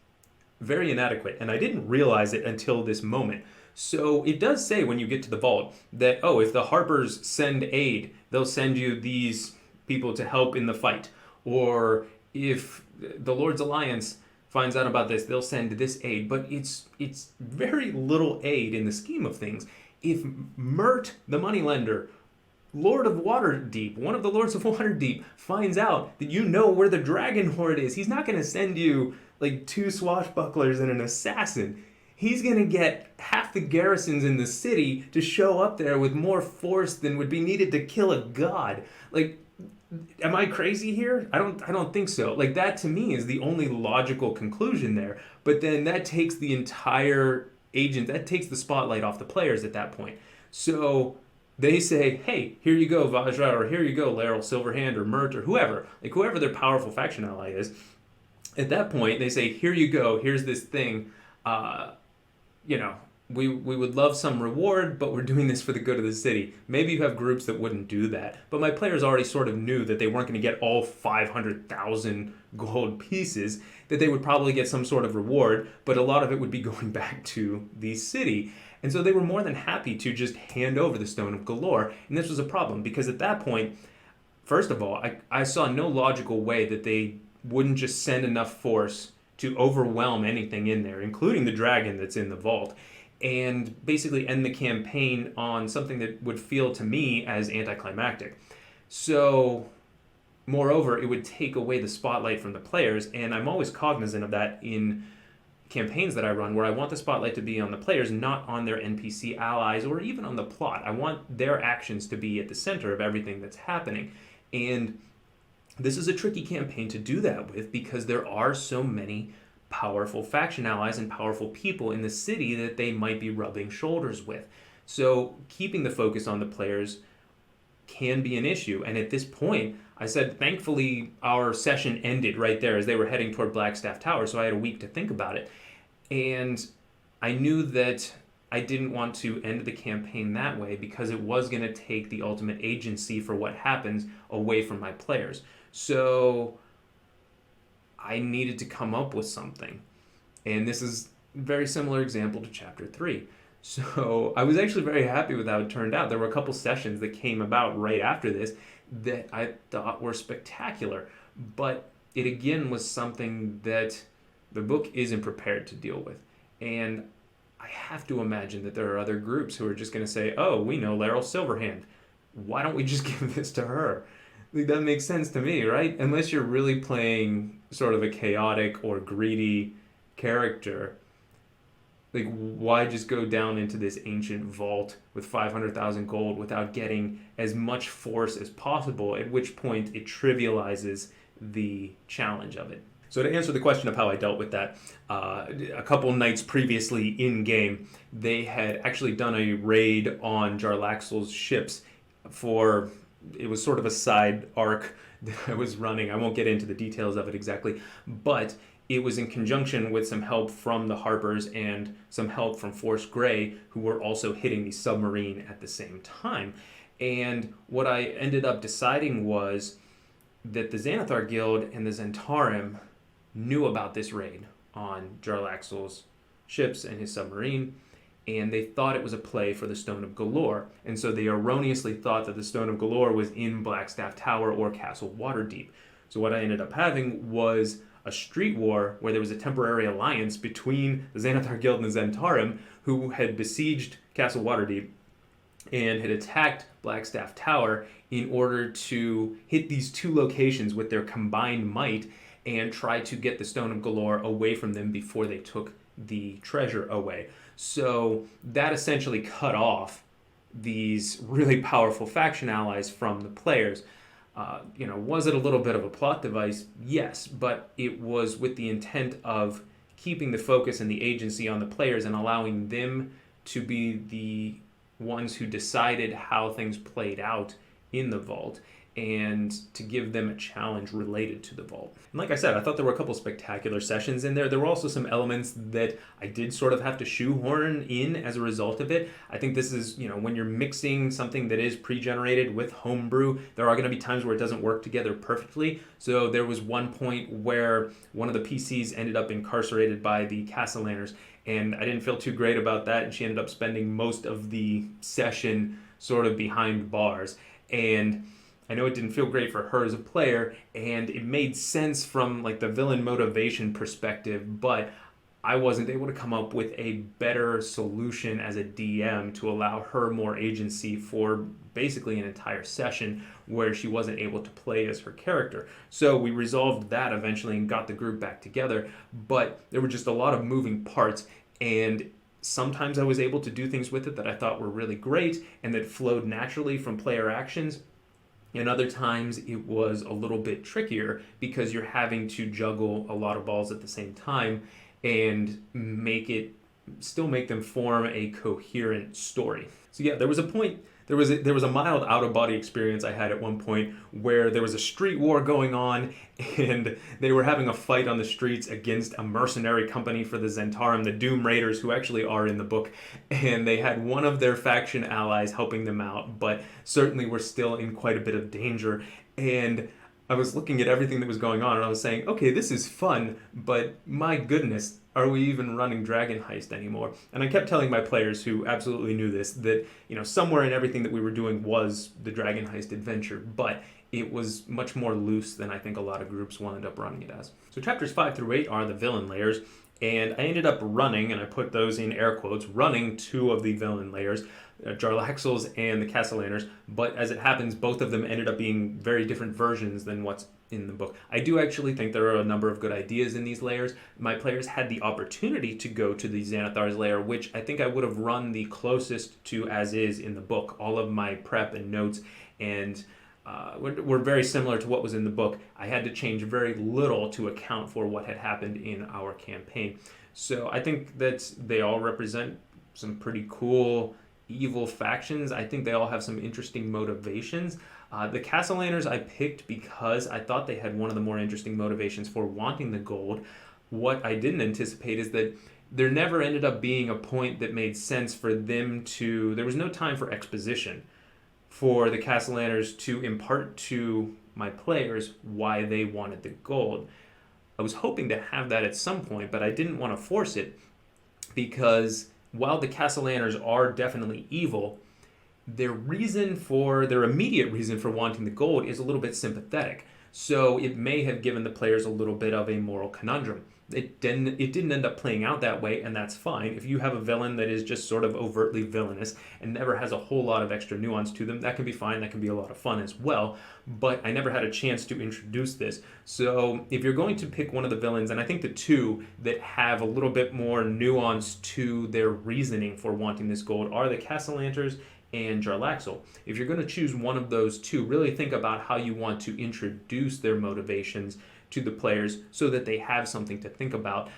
very inadequate, and I didn't realize it until this moment. So it does say when you get to the vault that, oh, if the Harpers send aid, they'll send you these people to help in the fight. Or if the Lord's Alliance finds out about this, they'll send this aid. But it's very little aid in the scheme of things. If Mert, the moneylender, Lord of Waterdeep, one of the Lords of Waterdeep, finds out that you know where the Dragon Horde is, he's not going to send you like 2 swashbucklers and an assassin. He's going to get half the garrisons in the city to show up there with more force than would be needed to kill a god. Like, am I crazy here? I don't think so. Like, that to me is the only logical conclusion there. But then that takes the entire that takes the spotlight off the players at that point. So they say, hey, here you go, Vajra, or here you go, Laeral Silverhand, or Mert, or whoever. Like, whoever their powerful faction ally is. At that point, they say, here you go, here's this thing. We would love some reward, but we're doing this for the good of the city. Maybe you have groups that wouldn't do that, but my players already sort of knew that they weren't going to get all 500,000 gold pieces, that they would probably get some sort of reward, but a lot of it would be going back to the city. And so they were more than happy to just hand over the Stone of Galore, and this was a problem, because at that point, first of all, I saw no logical way that they wouldn't just send enough force to overwhelm anything in there, including the dragon that's in the vault. and basically end the campaign on something that would feel to me as anticlimactic. So, moreover, it would take away the spotlight from the players, and I'm always cognizant of that in campaigns that I run, where I want the spotlight to be on the players, not on their NPC allies or even on the plot. I want their actions to be at the center of everything that's happening. And this is a tricky campaign to do that with, because there are so many powerful faction allies and powerful people in the city that they might be rubbing shoulders with. So keeping the focus on the players can be an issue. And at this point, I said, thankfully, our session ended right there as they were heading toward Blackstaff Tower, so I had a week to think about it. And I knew that I didn't want to end the campaign that way, because it was going to take the ultimate agency for what happens away from my players. So I needed to come up with something. And this is a very similar example to Chapter 3. So I was actually very happy with how it turned out. There were a couple sessions that came about right after this that I thought were spectacular. But it again was something that the book isn't prepared to deal with. And I have to imagine that there are other groups who are just going to say, oh, we know Laryl Silverhand. Why don't we just give this to her? Like, that makes sense to me, right? Unless you're really playing sort of a chaotic or greedy character, like, why just go down into this ancient vault with 500,000 gold without getting as much force as possible, at which point it trivializes the challenge of it. So to answer the question of how I dealt with that, a couple nights previously in-game, they had actually done a raid on Jarlaxle's ships for, it was sort of a side arc that I was running. I won't get into the details of it exactly, but it was in conjunction with some help from the Harpers and some help from Force Grey, who were also hitting the submarine at the same time. And what I ended up deciding was that the Xanathar Guild and the Zentarim knew about this raid on Jarlaxle's ships and his submarine, and they thought it was a play for the Stone of Galore. And so they erroneously thought that the Stone of Galore was in Blackstaff Tower or Castle Waterdeep. So what I ended up having was a street war where there was a temporary alliance between the Xanathar Guild and the Zentarim, who had besieged Castle Waterdeep and had attacked Blackstaff Tower in order to hit these two locations with their combined might and try to get the Stone of Galore away from them before they took the treasure away. So that essentially cut off these really powerful faction allies from the players. Was it a little bit of a plot device? Yes, but it was with the intent of keeping the focus and the agency on the players and allowing them to be the ones who decided how things played out in the vault, and to give them a challenge related to the vault. And like I said, I thought there were a couple spectacular sessions in there. There were also some elements that I did sort of have to shoehorn in as a result of it. I think this is, when you're mixing something that is pre-generated with homebrew, there are going to be times where it doesn't work together perfectly. So there was one point where one of the PCs ended up incarcerated by the Castellaners, and I didn't feel too great about that, and she ended up spending most of the session sort of behind bars. And I know it didn't feel great for her as a player, and it made sense from like the villain motivation perspective, but I wasn't able to come up with a better solution as a DM to allow her more agency for basically an entire session where she wasn't able to play as her character. So we resolved that eventually and got the group back together, but there were just a lot of moving parts, and sometimes I was able to do things with it that I thought were really great and that flowed naturally from player actions. And other times it was a little bit trickier because you're having to juggle a lot of balls at the same time and make them form a coherent story. So yeah, there was a point, there was a mild out-of-body experience I had at one point where there was a street war going on and they were having a fight on the streets against a mercenary company for the Zentarim, the Doom Raiders, who actually are in the book, and they had one of their faction allies helping them out, but certainly were still in quite a bit of danger. And I was looking at everything that was going on and I was saying, okay, this is fun, but my goodness, are we even running Dragon Heist anymore? And I kept telling my players, who absolutely knew this, that somewhere in everything that we were doing was the Dragon Heist adventure, but it was much more loose than I think a lot of groups wound up running it as. So chapters 5 through 8 are the villain layers, And I ended up running, and I put those in air quotes, running two of the villain layers, Jarlaxle's and the Castellaners. But as it happens, both of them ended up being very different versions than what's in the book. I do actually think there are a number of good ideas in these layers. My players had the opportunity to go to the Xanathar's lair, which I think I would have run the closest to as is in the book. All of my prep and notes and were very similar to what was in the book. I had to change very little to account for what had happened in our campaign. So I think that they all represent some pretty cool evil factions. I think they all have some interesting motivations. The Castellaners I picked because I thought they had one of the more interesting motivations for wanting the gold. What I didn't anticipate is that there never ended up being a point that made sense for them to... There was no time for exposition for the Castellaners to impart to my players why they wanted the gold. I was hoping to have that at some point, but I didn't want to force it because while the Castellaners are definitely evil, their immediate reason for wanting the gold is a little bit sympathetic. So it may have given the players a little bit of a moral conundrum. It didn't end up playing out that way, and that's fine. If you have a villain that is just sort of overtly villainous and never has a whole lot of extra nuance to them, that can be fine. That can be a lot of fun as well. But I never had a chance to introduce this. So if you're going to pick one of the villains, and I think the two that have a little bit more nuance to their reasoning for wanting this gold are the Castellaners and Jarlaxle. If you're going to choose one of those two, really think about how you want to introduce their motivations to the players so that they have something to think about.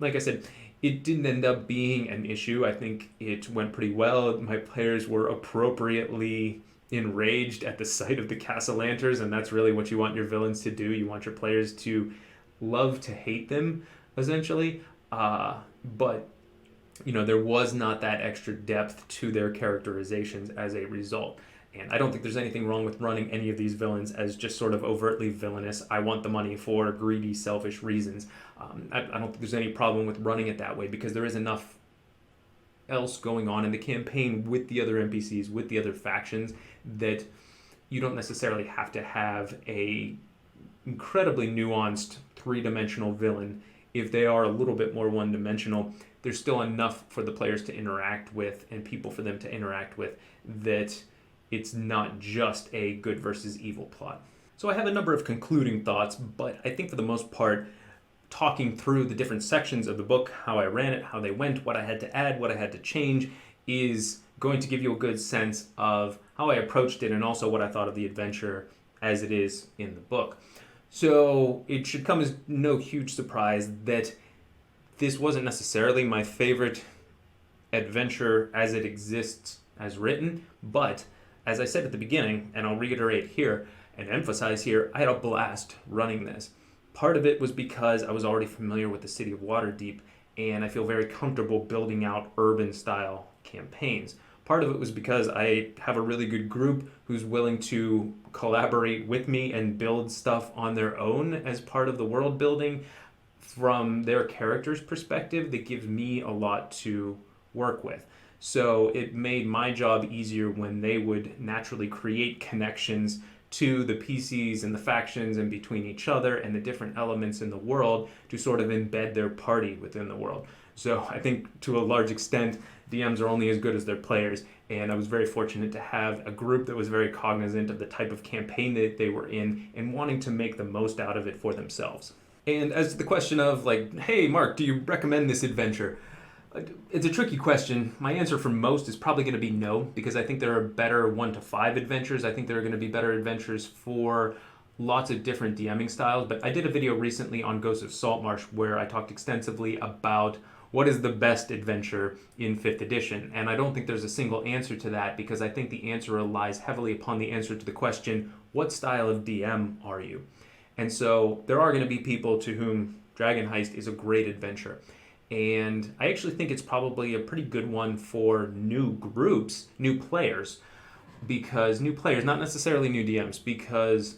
Like I said, it didn't end up being an issue. I think it went pretty well. My players were appropriately enraged at the sight of the Castellaners, and that's really what you want your villains to do. You want your players to love to hate them, essentially. But there was not that extra depth to their characterizations as a result. And I don't think there's anything wrong with running any of these villains as just sort of overtly villainous. I want the money for greedy, selfish reasons. I don't think there's any problem with running it that way because there is enough else going on in the campaign with the other NPCs, with the other factions, that you don't necessarily have to have a incredibly nuanced three-dimensional villain. If they are a little bit more one-dimensional, there's still enough for the players to interact with and people for them to interact with that it's not just a good versus evil plot. So I have a number of concluding thoughts, but I think for the most part, talking through the different sections of the book, how I ran it, how they went, what I had to add, what I had to change, is going to give you a good sense of how I approached it and also what I thought of the adventure as it is in the book. So it should come as no huge surprise that this wasn't necessarily my favorite adventure as it exists as written, but as I said at the beginning, and I'll reiterate here and emphasize here, I had a blast running this. Part of it was because I was already familiar with the city of Waterdeep, and I feel very comfortable building out urban-style campaigns. Part of it was because I have a really good group who's willing to collaborate with me and build stuff on their own as part of the world building from their character's perspective that gives me a lot to work with. So it made my job easier when they would naturally create connections to the PCs and the factions and between each other and the different elements in the world to sort of embed their party within the world. So I think to a large extent, DMs are only as good as their players, and I was very fortunate to have a group that was very cognizant of the type of campaign that they were in and wanting to make the most out of it for themselves. And as to the question of hey Mark, do you recommend this adventure? It's a tricky question. My answer for most is probably going to be no, because I think there are better 1 to 5 adventures. I think there are going to be better adventures for lots of different DMing styles. But I did a video recently on Ghosts of Saltmarsh where I talked extensively about what is the best adventure in 5th edition. And I don't think there's a single answer to that, because I think the answer relies heavily upon the answer to the question, what style of DM are you? And so there are going to be people to whom Dragon Heist is a great adventure. And I actually think it's probably a pretty good one for new groups, new players, not necessarily new DMs, because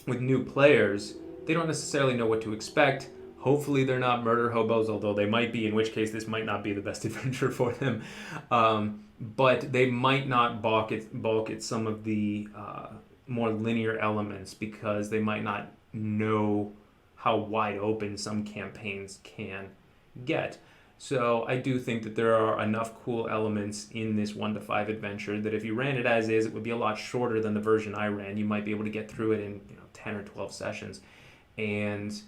with new players, they don't necessarily know what to expect. Hopefully they're not murder hobos, although they might be, in which case this might not be the best adventure for them. But they might not balk at some of the more linear elements because they might not know how wide open some campaigns can get. So I do think that there are enough cool elements in this 1 to 5 adventure that if you ran it as is, it would be a lot shorter than the version I ran. You might be able to get through it in 10 or 12 sessions, and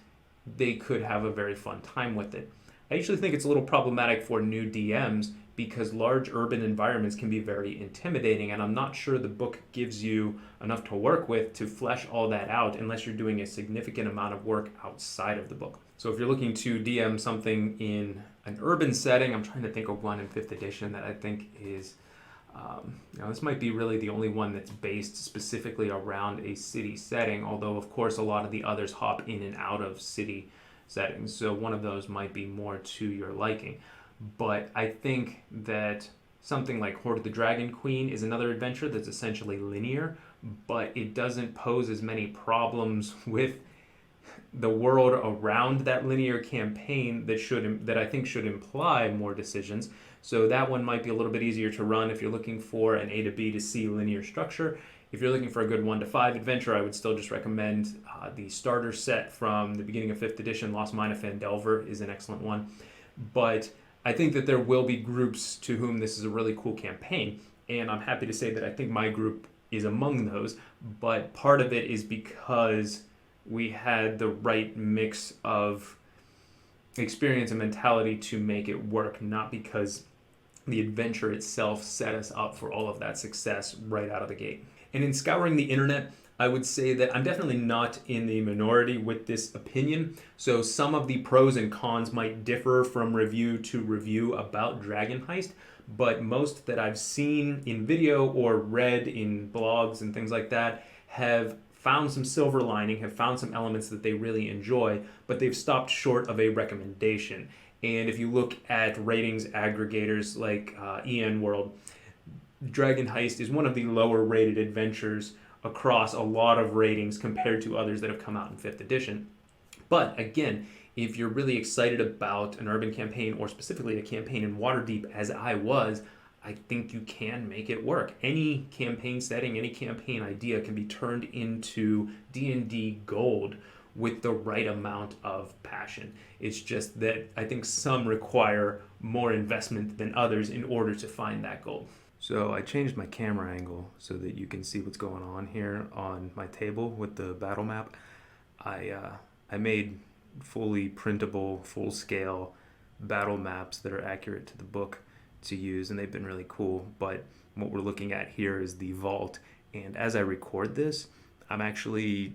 they could have a very fun time with it. I actually think it's a little problematic for new DMs because large urban environments can be very intimidating, and I'm not sure the book gives you enough to work with to flesh all that out unless you're doing a significant amount of work outside of the book. So if you're looking to DM something in an urban setting, I'm trying to think of one in 5th edition that I think is, this might be really the only one that's based specifically around a city setting, although of course a lot of the others hop in and out of city settings, so one of those might be more to your liking. But I think that something like Hoard of the Dragon Queen is another adventure that's essentially linear, but it doesn't pose as many problems with the world around that linear campaign that I think should imply more decisions. So that one might be a little bit easier to run if you're looking for an A to B to C linear structure. If you're looking for a good 1 to 5 adventure, I would still just recommend the starter set from the beginning of 5th edition. Lost Mine of Phandelver is an excellent one. But I think that there will be groups to whom this is a really cool campaign, and I'm happy to say that I think my group is among those, but part of it is because we had the right mix of experience and mentality to make it work, not because the adventure itself set us up for all of that success right out of the gate. And in scouring the internet, I would say that I'm definitely not in the minority with this opinion. So some of the pros and cons might differ from review to review about Dragon Heist, but most that I've seen in video or read in blogs and things like that have found some silver lining, have found some elements that they really enjoy, but they've stopped short of a recommendation. And if you look at ratings aggregators like EN World, Dragon Heist is one of the lower rated adventures across a lot of ratings compared to others that have come out in 5th edition. But again, if you're really excited about an urban campaign or specifically a campaign in Waterdeep as I was, I think you can make it work. Any campaign setting, any campaign idea can be turned into D&D gold with the right amount of passion. It's just that I think some require more investment than others in order to find that gold. So I changed my camera angle so that you can see what's going on here on my table with the battle map. I made fully printable, full-scale battle maps that are accurate to the book to use, and they've been really cool. But what we're looking at here is the vault, and as I record this, I'm actually,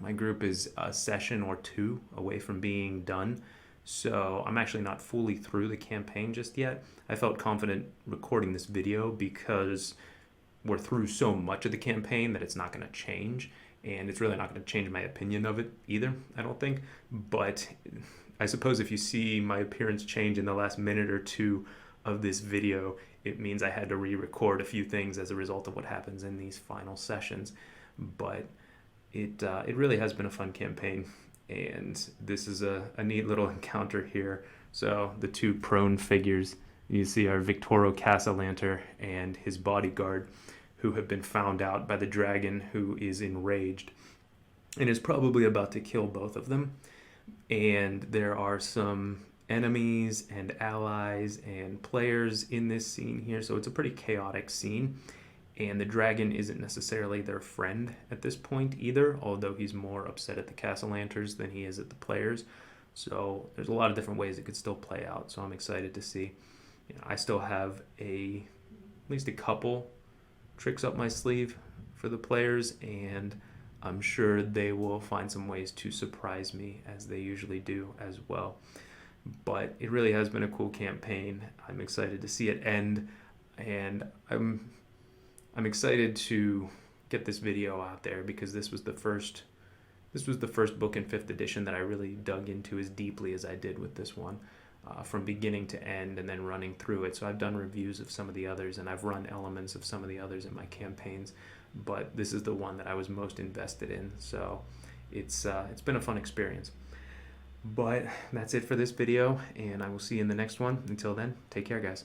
my group is a session or 2 away from being done. So I'm actually not fully through the campaign just yet. I felt confident recording this video because we're through so much of the campaign that it's not going to change, and it's really not going to change my opinion of it either, I don't think. But I suppose if you see my appearance change in the last minute or 2 of this video, it means I had to re-record a few things as a result of what happens in these final sessions. But it really has been a fun campaign, and this is a neat little encounter here. So the 2 prone figures you see are Victoro Casalanter and his bodyguard, who have been found out by the dragon, who is enraged and is probably about to kill both of them. And there are some enemies and allies and players in this scene here, so it's a pretty chaotic scene. And the dragon isn't necessarily their friend at this point either, although he's more upset at the Casalanters than he is at the players. So there's a lot of different ways it could still play out, so I'm excited to see. I still have at least a couple tricks up my sleeve for the players, and I'm sure they will find some ways to surprise me, as they usually do as well. But it really has been a cool campaign. I'm excited to see it end, and I'm excited to get this video out there because this was the first book in 5th edition that I really dug into as deeply as I did with this one, from beginning to end and then running through it. So I've done reviews of some of the others, and I've run elements of some of the others in my campaigns, but this is the one that I was most invested in. So it's been a fun experience. But that's it for this video, and I will see you in the next one. Until then, take care, guys.